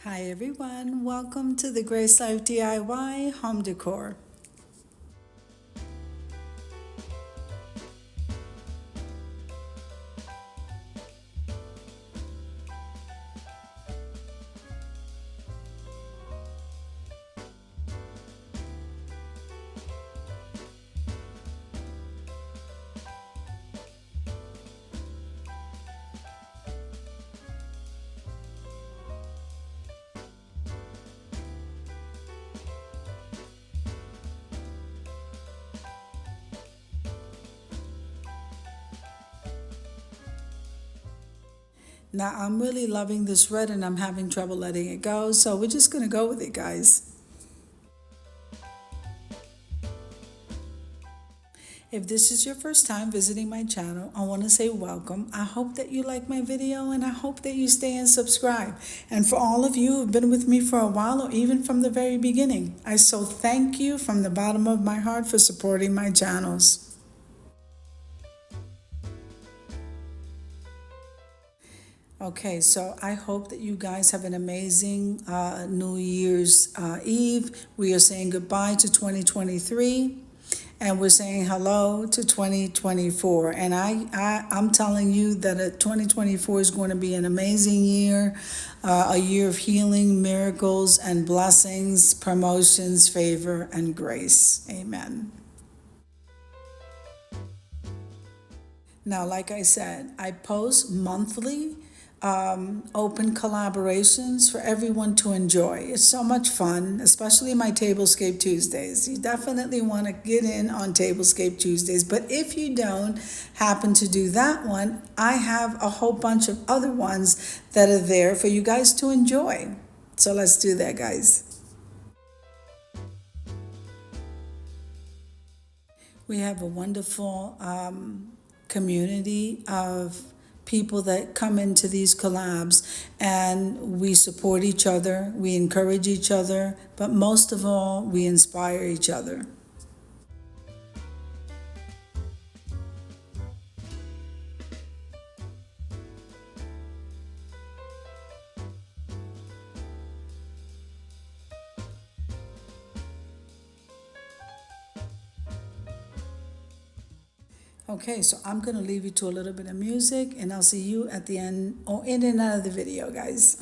Hi everyone, welcome to the Grace Life DIY Home Decor. Now I'm really loving this red and I'm having trouble letting it go, so we're just gonna go with it, guys. If this is your first time visiting my channel, I want to say welcome. I hope that you like my video and I hope that you stay and subscribe. And for all of you who've been with me for a while or even from the very beginning, I so thank you from the bottom of my heart for supporting my channels. Okay, so I hope that you guys have an amazing New Year's Eve. We are saying goodbye to 2023 and we're saying hello to 2024. And I'm telling you that 2024 is going to be an amazing year, a year of healing, miracles, and blessings, promotions, favor, and grace. Amen. Now, like I said, I post monthly open collaborations for everyone to enjoy. It's so much fun, especially my Tablescape Tuesdays. You definitely want to get in on Tablescape Tuesdays, but if you don't happen to do that one, I have a whole bunch of other ones that are there for you guys to enjoy. So let's do that, guys. We have a wonderful community of people that come into these collabs, and we support each other, we encourage each other, but most of all, we inspire each other. Okay, so I'm gonna leave you to a little bit of music and I'll see you at the end or in and out of the video, guys.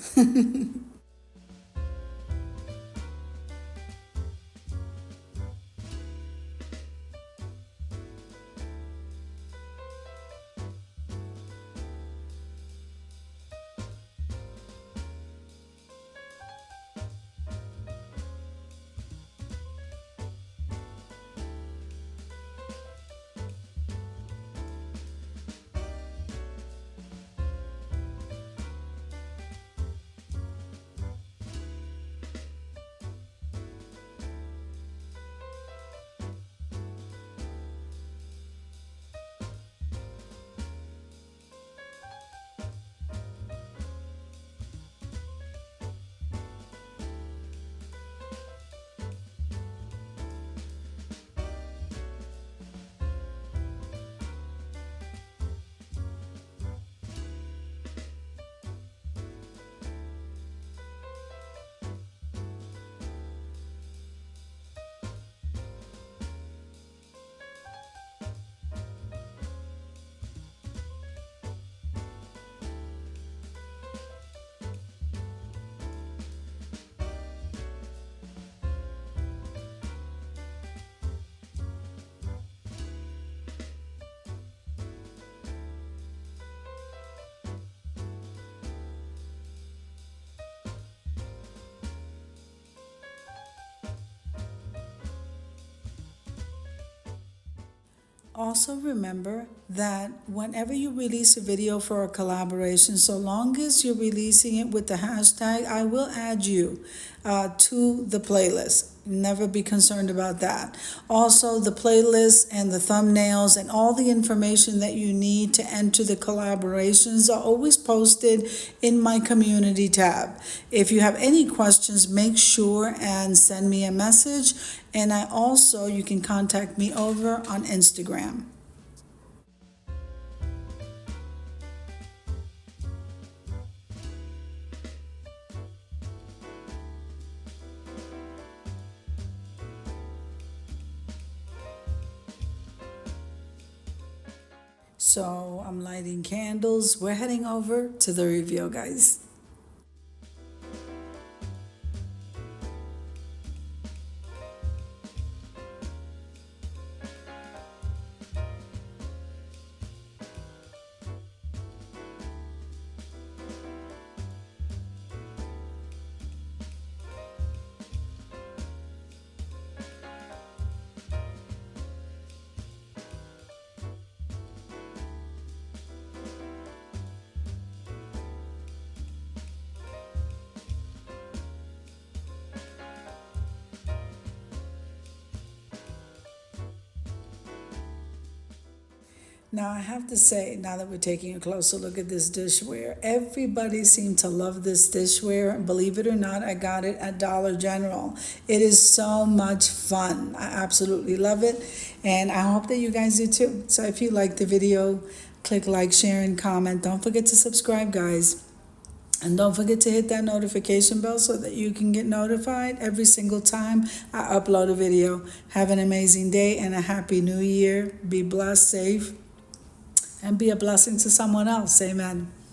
Also remember that whenever you release a video for a collaboration, so long as you're releasing it with the hashtag, I will add you to the playlist. Never be concerned about that. Also, the playlist and the thumbnails and all the information that you need to enter the collaborations are always posted in my community tab. If you have any questions, make sure and send me a message. And you can contact me over on Instagram. So I'm lighting candles. We're heading over to the reveal, guys. Now, I have to say, now that we're taking a closer look at this dishware, everybody seemed to love this dishware. And believe it or not, I got it at Dollar General. It is so much fun. I absolutely love it. And I hope that you guys do too. So if you like the video, click like, share, and comment. Don't forget to subscribe, guys. And don't forget to hit that notification bell so that you can get notified every single time I upload a video. Have an amazing day and a happy new year. Be blessed, safe, and be a blessing to someone else. Amen.